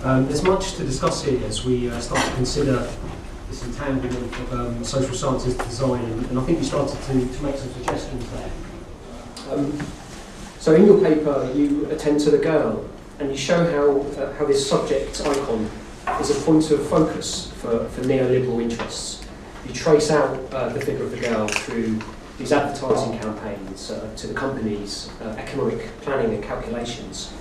There's much to discuss here as we start to consider this entanglement of social sciences design, and I think you started to make some suggestions there. So in your paper you attend to the girl, and you show how this subject icon is a point of focus for neoliberal interests. You trace out the figure of the girl through these advertising campaigns to the company's economic planning and calculations.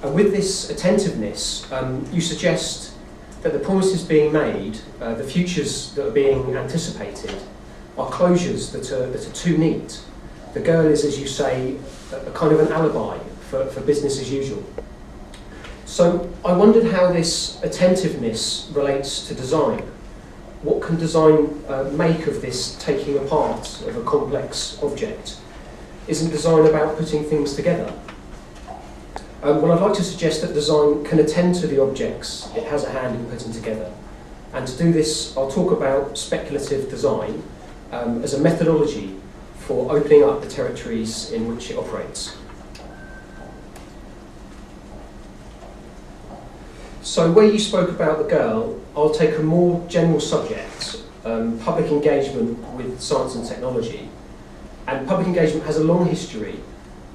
And with this attentiveness, you suggest that the promises being made, the futures that are being anticipated, are closures that are too neat. The girl is, as you say, a kind of an alibi for business as usual. So I wondered how this attentiveness relates to design. What can design make of this taking apart of a complex object? Isn't design about putting things together? Well, I'd like to suggest that design can attend to the objects it has a hand in putting together. And to do this, I'll talk about speculative design as a methodology for opening up the territories in which it operates. So where you spoke about the girl, I'll take a more general subject, public engagement with science and technology. And public engagement has a long history,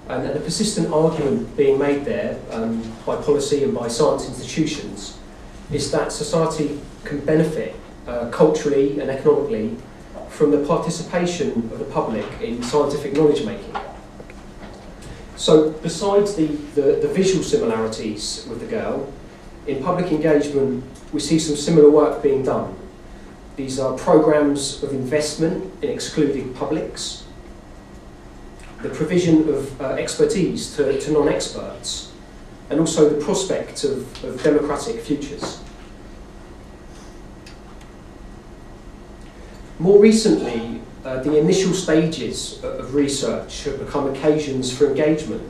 and a persistent argument being made there by policy and by science institutions is that society can benefit culturally and economically from the participation of the public in scientific knowledge making. So besides the visual similarities with the girl, in public engagement we see some similar work being done. These are programs of investment in excluding publics, the provision of expertise to non-experts, and also the prospect of democratic futures. More recently, the initial stages of research have become occasions for engagement,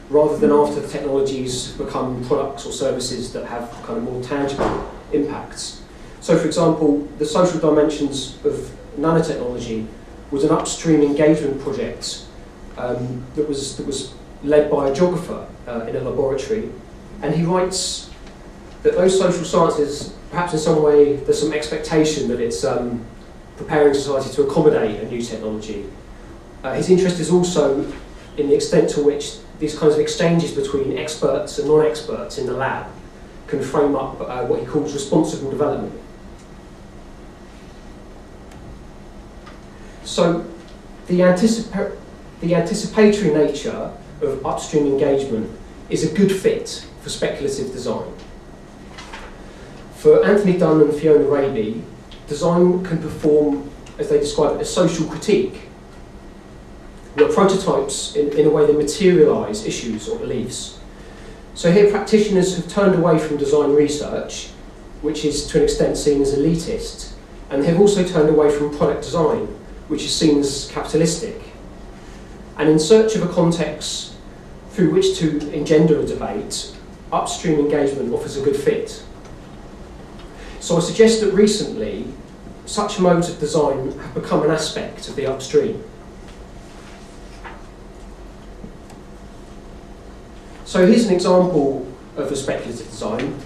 rather than after the technologies become products or services that have kind of more tangible impacts. So, for example, the social dimensions of nanotechnology was an upstream engagement project that was led by a geographer in a laboratory, and he writes that those social sciences, perhaps in some way, there's some expectation that it's preparing society to accommodate a new technology. His interest is also in the extent to which these kinds of exchanges between experts and non-experts in the lab can frame up what he calls responsible development. So the anticipatory nature of upstream engagement is a good fit for speculative design. For Anthony Dunn and Fiona Raby, design can perform, as they describe it, a social critique, where prototypes in a way that materialise issues or beliefs. So here practitioners have turned away from design research, which is to an extent seen as elitist, and have also turned away from product design, which is seen as capitalistic. And in search of a context through which to engender a debate, upstream engagement offers a good fit. So I suggest that recently, such modes of design have become an aspect of the upstream. So here's an example of a speculative design.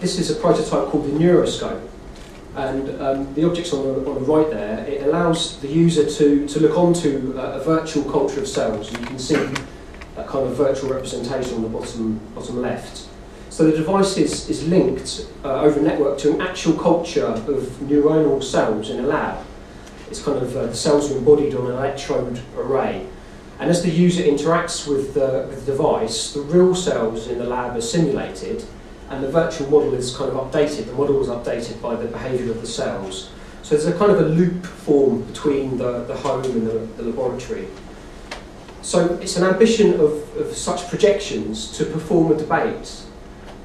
This is a prototype called the Neuroscope. And the object's on the right there. It allows the user to look onto a virtual culture of cells. You can see that kind of virtual representation on the bottom left. So the device is linked over a network to an actual culture of neuronal cells in a lab. It's kind of the cells are embodied on an electrode array. And as the user interacts with the device, the real cells in the lab are simulated, and the virtual model is kind of updated. The model is updated by the behaviour of the cells. So there's a kind of a loop formed between the home and the laboratory. So it's an ambition of such projections to perform a debate,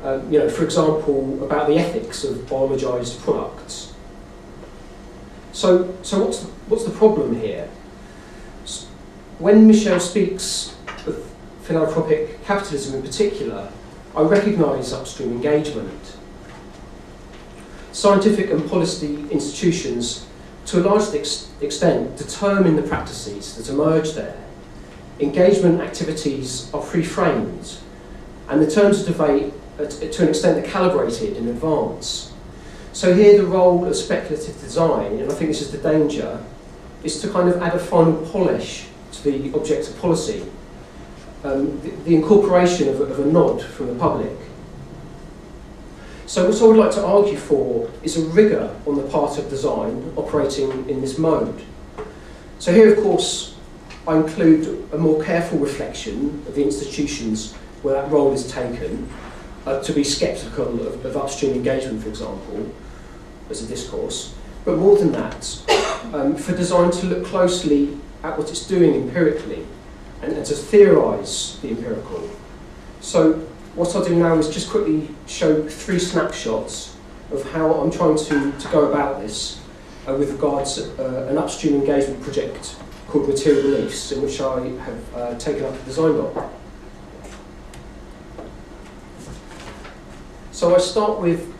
for example, about the ethics of biologised products. So what's the problem here? When Michel speaks of philanthropic capitalism in particular, I recognise upstream engagement. Scientific and policy institutions, to a large extent, determine the practices that emerge there. Engagement activities are pre-framed, and the terms of debate to an extent, they're calibrated in advance. So here the role of speculative design, and I think this is the danger, is to kind of add a final polish to the object of policy. The incorporation of a nod from the public. So what I would like to argue for is a rigour on the part of design operating in this mode. So here, of course, I include a more careful reflection of the institutions where that role is taken, to be sceptical of upstream engagement, for example, as a discourse. But more than that, for design to look closely at what it's doing empirically, and to theorise the empirical. So what I'll do now is just quickly show 3 snapshots of how I'm trying to go about this with regards to an upstream engagement project called Material Beliefs, in which I have taken up a design role. So I start with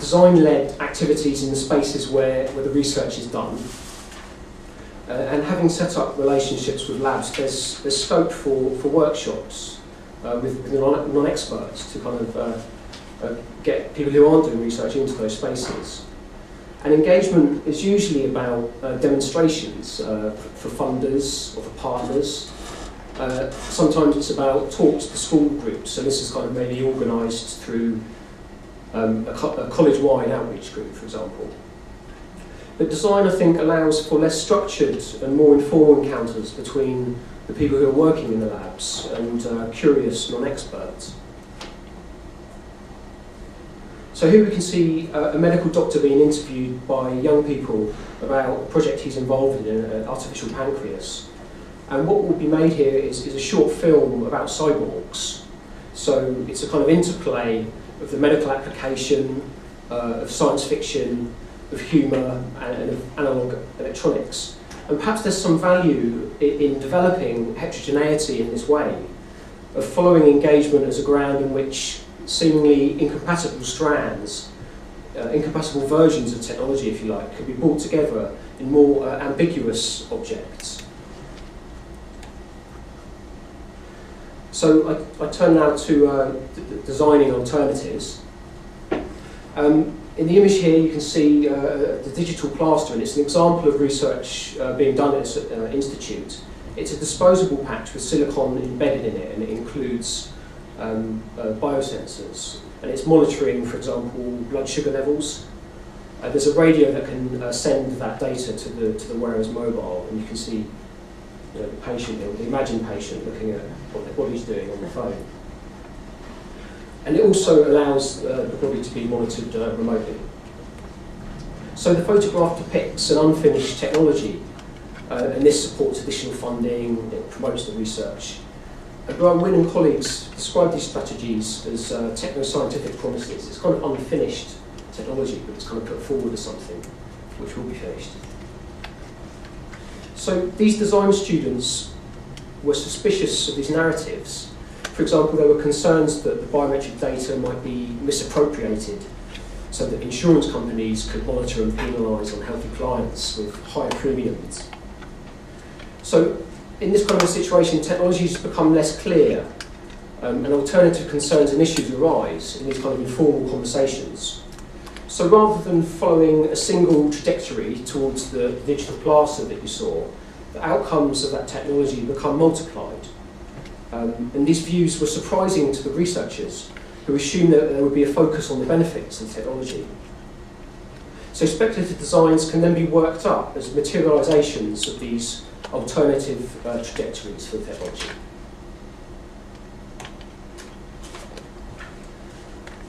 design-led activities in the spaces where the research is done. And having set up relationships with labs, there's scope for workshops with non-experts to kind of get people who aren't doing research into those spaces. And engagement is usually about demonstrations for funders or for partners. Sometimes it's about talks to school groups, so this is kind of maybe organised through a college-wide outreach group, for example. But design, I think, allows for less structured and more informal encounters between the people who are working in the labs and curious non-experts. So here we can see a medical doctor being interviewed by young people about a project he's involved in, an artificial pancreas. And what will be made here is a short film about cyborgs. So it's a kind of interplay of the medical application, of science fiction, of humour and of analogue electronics. And perhaps there's some value in developing heterogeneity in this way, of following engagement as a ground in which seemingly incompatible strands, incompatible versions of technology, if you like, could be brought together in more ambiguous objects. So I turn now to designing alternatives. In the image here you can see the digital plaster, and it's an example of research being done at this institute. It's a disposable patch with silicon embedded in it, and it includes biosensors, and it's monitoring, for example, blood sugar levels. There's a radio that can send that data to the wearer's mobile, and you can see the patient, the imagined patient, looking at what their body's doing on the phone. And it also allows the body to be monitored remotely. So the photograph depicts an unfinished technology, and this supports additional funding, it promotes the research. Brian Wynne and colleagues describe these strategies as techno-scientific promises. It's kind of unfinished technology, but it's kind of put forward as something which will be finished. So these design students were suspicious of these narratives. For example, there were concerns that the biometric data might be misappropriated so that insurance companies could monitor and penalise unhealthy clients with higher premiums. So in this kind of a situation, technologies become less clear, and alternative concerns and issues arise in these kind of informal conversations. So rather than following a single trajectory towards the digital plaster that you saw, the outcomes of that technology become multiplied. And these views were surprising to the researchers, who assumed that there would be a focus on the benefits of technology. So speculative designs can then be worked up as materialisations of these alternative trajectories for technology.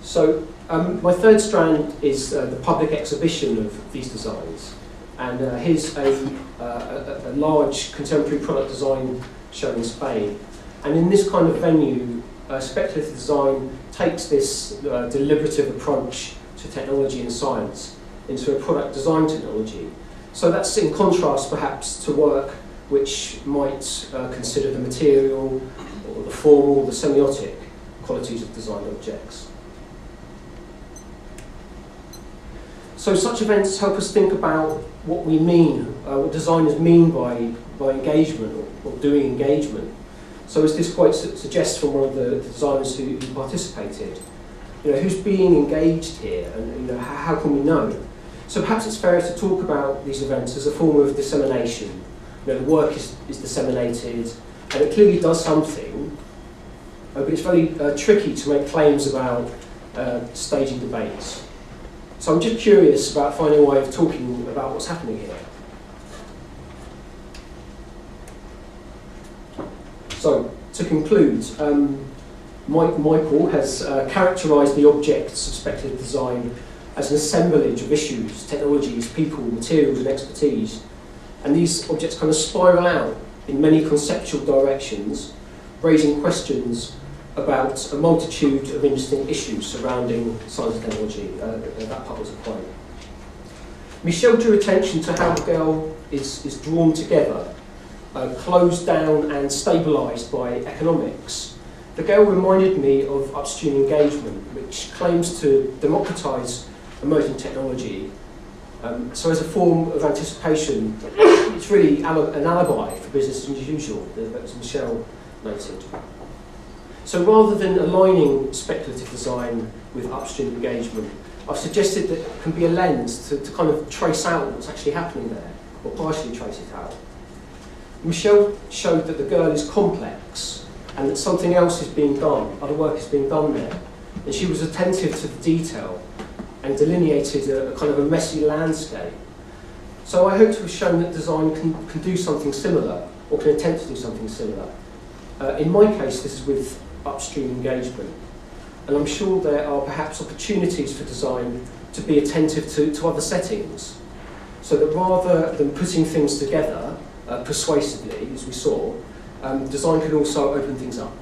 So my third strand is the public exhibition of these designs. And here's a large contemporary product design show in Spain. And in this kind of venue, speculative design takes this deliberative approach to technology and science into a product design technology. So that's in contrast perhaps to work which might consider the material or the formal, the semiotic qualities of design objects. So such events help us think about what we mean, what designers mean by engagement or doing engagement. So as this quote suggests from one of the designers who participated, who's being engaged here, and how can we know? So perhaps it's fair to talk about these events as a form of dissemination. The work is disseminated, and it clearly does something, but it's very tricky to make claims about staging debates. So I'm just curious about finding a way of talking about what's happening here. So, to conclude, Michael has characterised the objects of speculative design as an assemblage of issues, technologies, people, materials and expertise. And these objects kind of spiral out in many conceptual directions, raising questions about a multitude of interesting issues surrounding science and technology. That part was a quote. Michel drew attention to how the girl is drawn together, closed down and stabilised by economics. The girl reminded me of upstream engagement, which claims to democratise emerging technology. So as a form of anticipation, it's really an alibi for business as usual, as Michel noted. So rather than aligning speculative design with upstream engagement, I've suggested that it can be a lens to kind of trace out what's actually happening there, or partially trace it out. Michel showed that the girl is complex and that something else is being done, other work is being done there. And she was attentive to the detail and delineated a kind of a messy landscape. So I hope to have shown that design can do something similar, or can attempt to do something similar. In my case, this is with upstream engagement. And I'm sure there are perhaps opportunities for design to be attentive to other settings. So that rather than putting things together persuasively, as we saw, design can also open things up.